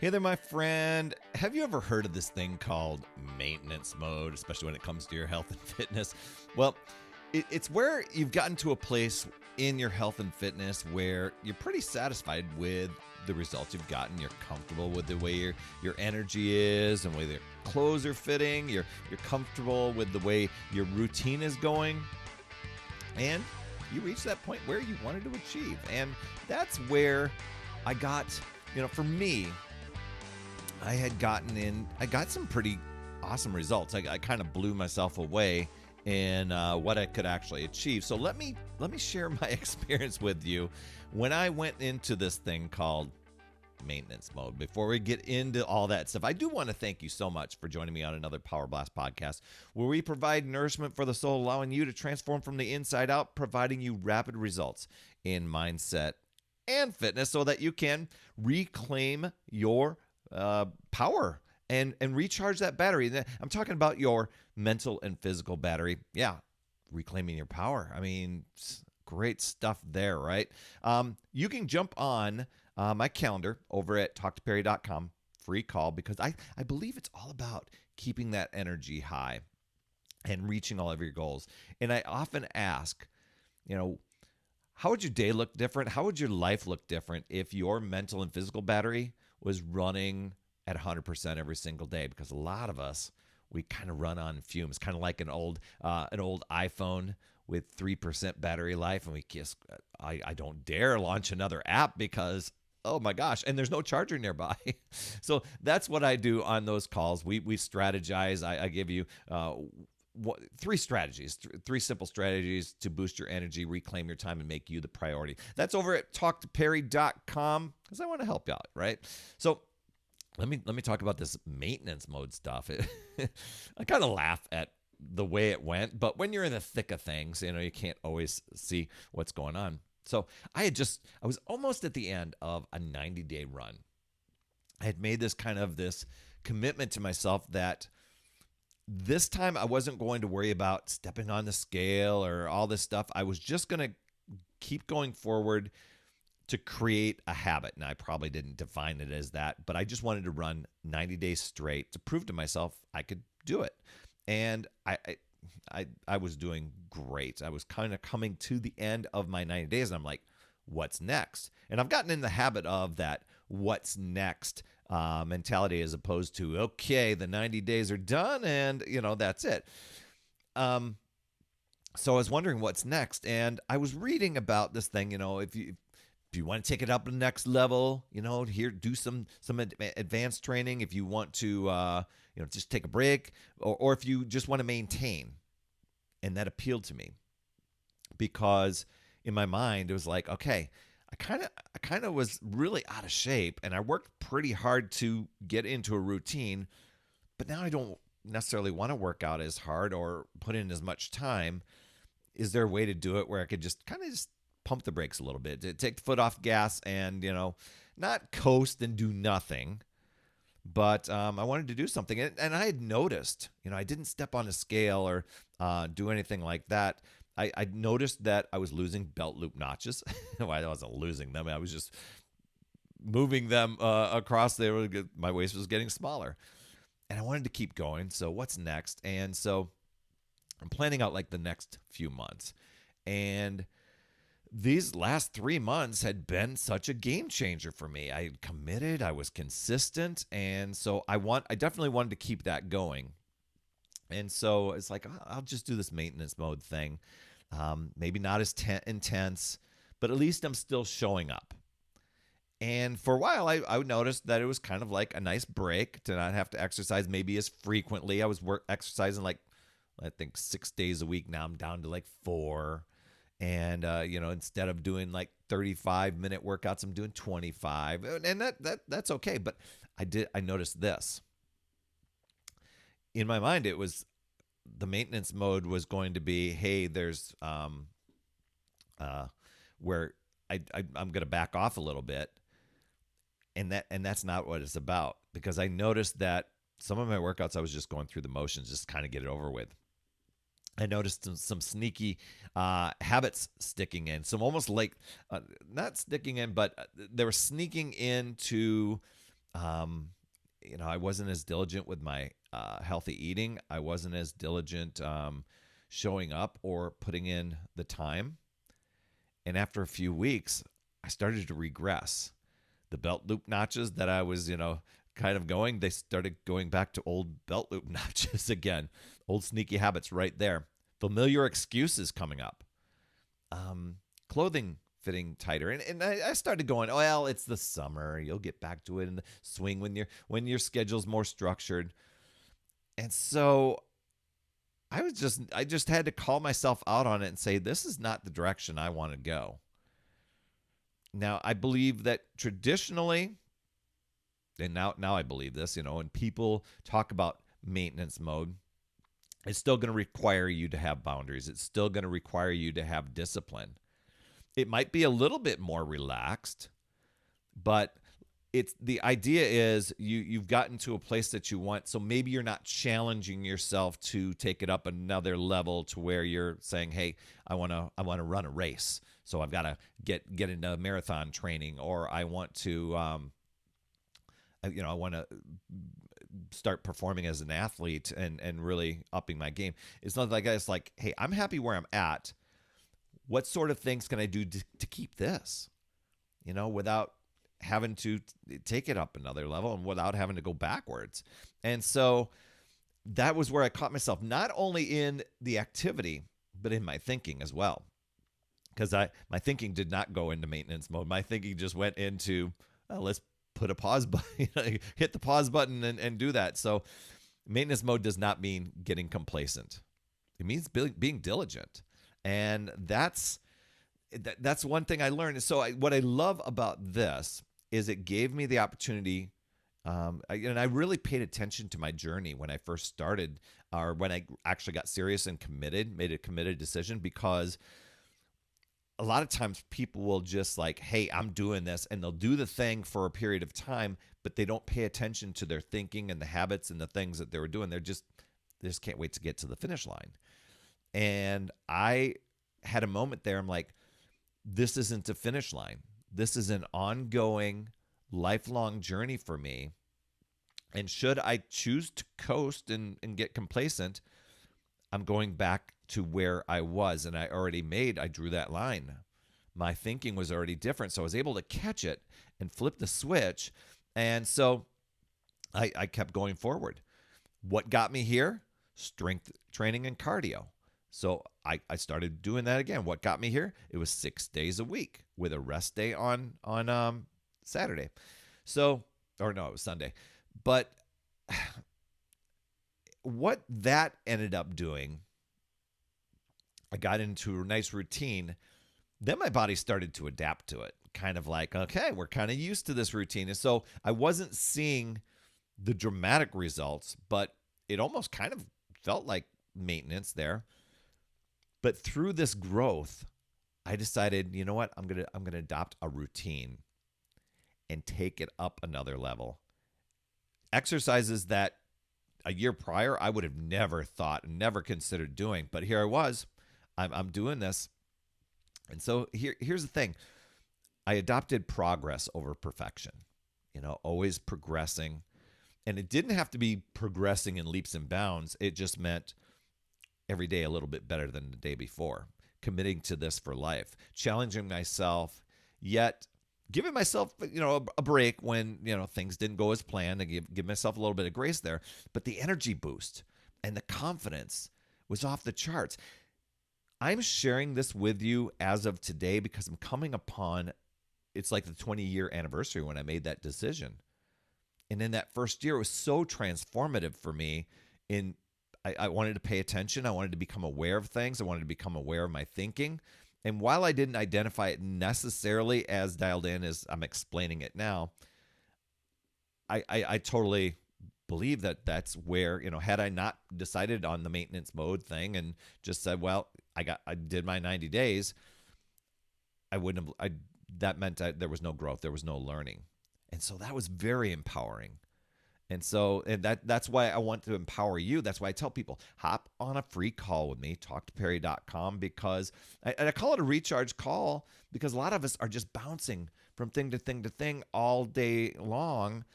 Hey there, my friend. Have you ever heard of this thing called maintenance mode, especially when it comes to your health and fitness? Well, it's where you've gotten to a place in your health and fitness where you're pretty satisfied with the results you've gotten. You're comfortable with the way your energy is and the way your clothes are fitting. You're comfortable with the way your routine is going. And you reach that point where you wanted to achieve. And that's where I got, for me, I got some pretty awesome results. I kind of blew myself away in what I could actually achieve. So let me share my experience with you when I went into this thing called maintenance mode. Before we get into all that stuff, I do want to thank you so much for joining me on another Power Blast podcast, where we provide nourishment for the soul, allowing you to transform from the inside out, providing you rapid results in mindset and fitness so that you can reclaim your power and recharge that battery. I'm talking about your mental and physical battery. Yeah, reclaiming your power. I mean, great stuff there, right? You can jump on my calendar over at talktoperry.com, free call, because I believe it's all about keeping that energy high and reaching all of your goals. And I often ask, how would your day look different? How would your life look different if your mental and physical battery was running at 100% every single day? Because a lot of us, we kind of run on fumes, kind of like an old iPhone with 3% battery life, and I don't dare launch another app because, oh my gosh, and there's no charger nearby. So that's what I do on those calls. We strategize. I give you three strategies, three simple strategies to boost your energy, reclaim your time, and make you the priority. That's over at talktoperry.com because I want to help you out, right? So let me talk about this maintenance mode stuff. I kind of laugh at the way it went, but when you're in the thick of things, you can't always see what's going on. So I was almost at the end of a 90-day run. I had made this commitment to myself that this time I wasn't going to worry about stepping on the scale or all this stuff. I was just going to keep going forward to create a habit. And I probably didn't define it as that, but I just wanted to run 90 days straight to prove to myself I could do it. And I was doing great. I was kind of coming to the end of my 90 days, and I'm like, what's next? And I've gotten in the habit of that what's next mentality, as opposed to, okay, the 90 days are done and, that's it. So I was wondering what's next. And I was reading about this thing, if you want to take it up to the next level, here, do some advanced training. If you want to, just take a break, or if you just want to maintain. And that appealed to me because in my mind, it was like, okay, I kind of was really out of shape, and I worked pretty hard to get into a routine, but now I don't necessarily want to work out as hard or put in as much time. Is there a way to do it where I could just pump the brakes a little bit, to take the foot off gas and, not coast and do nothing, but I wanted to do something. And I had noticed, I didn't step on a scale or do anything like that. I noticed that I was losing belt loop notches. Well, I wasn't losing them. I was just moving them across there. My waist was getting smaller. And I wanted to keep going. So what's next? And so I'm planning out like the next few months. And these last 3 months had been such a game changer for me. I committed, I was consistent, and so I definitely wanted to keep that going. And so it's like, I'll just do this maintenance mode thing. Maybe not as intense, but at least I'm still showing up. And for a while, I noticed that it was kind of like a nice break to not have to exercise maybe as frequently. I was exercising like, I think 6 days a week. Now I'm down to like 4. And, instead of doing like 35-minute workouts, I'm doing 25. And that's okay. But I noticed this. In my mind, it was the maintenance mode was going to be, hey, there's where I'm going to back off a little bit. And that's not what it's about, because I noticed that some of my workouts, I was just going through the motions, just kind of get it over with. I noticed some sneaky habits sticking in. Some almost like, not sticking in, but they were sneaking into Um, I wasn't as diligent with my healthy eating. I wasn't as diligent showing up or putting in the time. And after a few weeks, I started to regress. The belt loop notches that I was, kind of going, they started going back to old belt loop notches again. Old sneaky habits right there. Familiar excuses coming up. Clothing fitting tighter. And I started going, oh, well, it's the summer. You'll get back to it in the swing when your schedule's more structured. And so I just had to call myself out on it and say, this is not the direction I want to go. Now, I believe that traditionally, and now I believe this, when people talk about maintenance mode, it's still going to require you to have boundaries. It's still going to require you to have discipline. It might be a little bit more relaxed, but it's the idea is you've gotten to a place that you want. So maybe you're not challenging yourself to take it up another level to where you're saying, hey, I want to run a race. So I've got to get into marathon training, or I want to I want to start performing as an athlete and really upping my game. It's not like it's like, hey, I'm happy where I'm at. What sort of things can I do to keep this, without having to take it up another level and without having to go backwards? And so that was where I caught myself, not only in the activity, but in my thinking as well. Because my thinking did not go into maintenance mode. My thinking just went into, let's put a pause button, hit the pause button and do that. So maintenance mode does not mean getting complacent. It means being diligent. And that's one thing I learned. So what I love about this is it gave me the opportunity, and I really paid attention to my journey when I first started, or when I actually got serious and made a committed decision, because a lot of times people will just like, hey, I'm doing this, and they'll do the thing for a period of time, but they don't pay attention to their thinking and the habits and the things that they were doing. They just can't wait to get to the finish line. And I had a moment there. I'm like, this isn't a finish line. This is an ongoing, lifelong journey for me. And should I choose to coast and get complacent, I'm going back to where I was. And I drew that line. My thinking was already different. So I was able to catch it and flip the switch. And so I kept going forward. What got me here? Strength training and cardio. So I started doing that again. What got me here? It was 6 days a week with a rest day on Saturday. So, or no, it was Sunday. But what that ended up doing, I got into a nice routine. Then my body started to adapt to it. Kind of like, okay, we're kind of used to this routine. And so I wasn't seeing the dramatic results, but it almost kind of felt like maintenance there. But through this growth, I decided, you know what? I'm gonna adopt a routine and take it up another level. Exercises that a year prior I would have never thought, never considered doing, but here I was. I'm doing this, and so here's the thing: I adopted progress over perfection. Always progressing, and it didn't have to be progressing in leaps and bounds. It just meant every day a little bit better than the day before, committing to this for life, challenging myself, yet giving myself, a break when, things didn't go as planned, and give myself a little bit of grace there. But the energy boost and the confidence was off the charts. I'm sharing this with you as of today because I'm coming upon, it's like the 20-year anniversary when I made that decision. And in that first year, it was so transformative for me. I wanted to pay attention. I wanted to become aware of things. I wanted to become aware of my thinking. And while I didn't identify it necessarily as dialed in as I'm explaining it now, I totally believe that that's where, had I not decided on the maintenance mode thing and just said, well, I did my 90 days, I wouldn't have, that meant there was no growth. There was no learning. And so that was very empowering. And that's why I want to empower you. That's why I tell people, hop on a free call with me, talktoperry.com, because I call it a recharge call because a lot of us are just bouncing from thing to thing to thing all day long.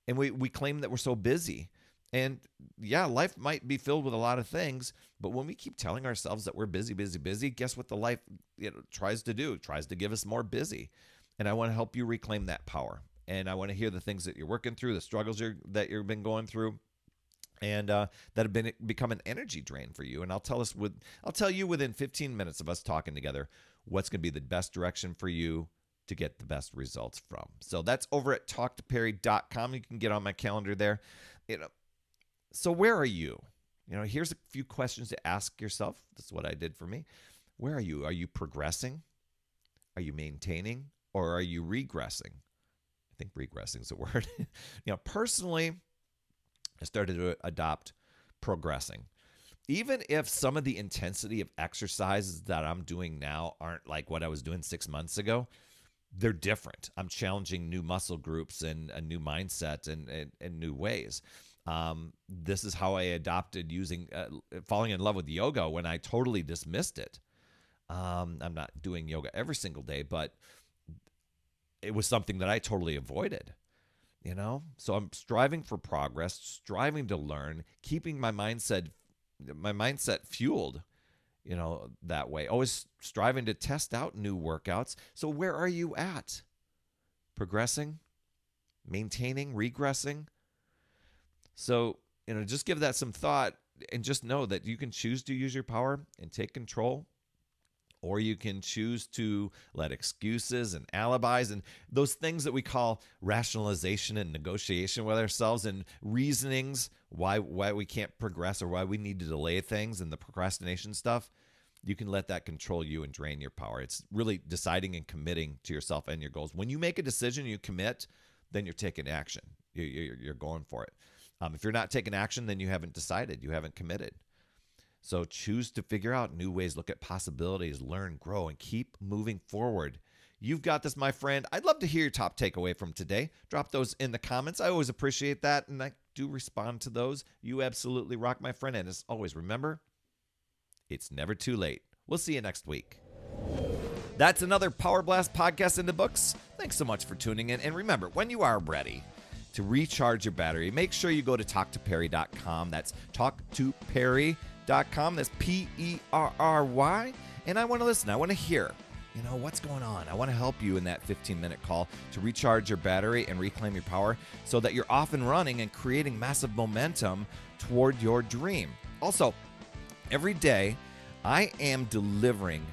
And we claim that we're so busy. And yeah, life might be filled with a lot of things, but when we keep telling ourselves that we're busy, busy, busy, guess what the life tries to do? It tries to give us more busy. And I want to help you reclaim that power. And I want to hear the things that you're working through, the struggles that you've been going through, and that have become an energy drain for you. And I'll tell you within 15 minutes of us talking together what's going to be the best direction for you to get the best results from. So that's over at talktoperry.com. You can get on my calendar there. So where are you? Here's a few questions to ask yourself. This is what I did for me. Where are you? Are you progressing? Are you maintaining? Or are you regressing? I think regressing is a word. Personally, I started to adopt progressing. Even if some of the intensity of exercises that I'm doing now aren't like what I was doing 6 months ago, they're different. I'm challenging new muscle groups and a new mindset and new ways. This is how I adopted falling in love with yoga when I totally dismissed it. I'm not doing yoga every single day, but it was something that I totally avoided, So I'm striving for progress, striving to learn, keeping my mindset fueled, that way. Always striving to test out new workouts. So where are you at? Progressing, maintaining, regressing? So, just give that some thought and just know that you can choose to use your power and take control, or you can choose to let excuses and alibis and those things that we call rationalization and negotiation with ourselves and reasonings why we can't progress or why we need to delay things and the procrastination stuff. You can let that control you and drain your power. It's really deciding and committing to yourself and your goals. When you make a decision, you commit, then you're taking action. You're going for it. If you're not taking action, then you haven't decided. You haven't committed. So choose to figure out new ways, look at possibilities, learn, grow, and keep moving forward. You've got this, my friend. I'd love to hear your top takeaway from today. Drop those in the comments. I always appreciate that, and I do respond to those. You absolutely rock, my friend. And as always, remember, it's never too late. We'll see you next week. That's another Power Blast podcast in the books. Thanks so much for tuning in. And remember, when you are ready to recharge your battery, make sure you go to talktoperry.com. That's talktoperry.com. That's Perry. And I want to listen. I want to hear, what's going on. I want to help you in that 15-minute call to recharge your battery and reclaim your power so that you're off and running and creating massive momentum toward your dream. Also, every day I am delivering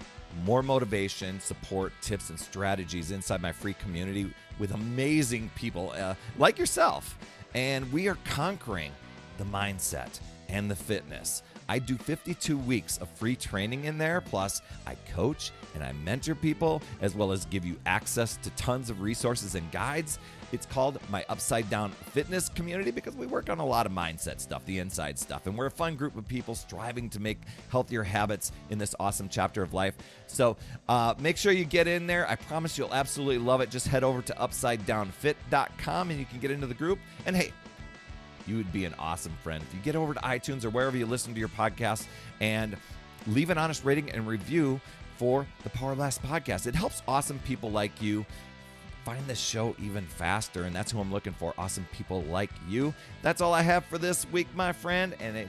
more motivation, support, tips, and strategies inside my free community with amazing people like yourself. And we are conquering the mindset and the fitness. I do 52 weeks of free training in there. Plus, I coach and I mentor people, as well as give you access to tons of resources and guides. It's called my Upside Down Fitness community because we work on a lot of mindset stuff, the inside stuff. And we're a fun group of people striving to make healthier habits in this awesome chapter of life. So make sure you get in there. I promise you'll absolutely love it. Just head over to upsidedownfit.com and you can get into the group. And hey, you would be an awesome friend if you get over to iTunes or wherever you listen to your podcast and leave an honest rating and review for the Power Blast podcast. It helps awesome people like you find this show even faster, and that's who I'm looking for, awesome people like you. That's all I have for this week, my friend, and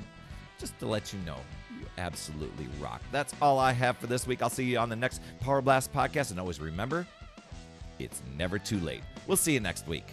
just to let you know, you absolutely rock. That's all I have for this week. I'll see you on the next Power Blast podcast, and always remember, it's never too late. We'll see you next week.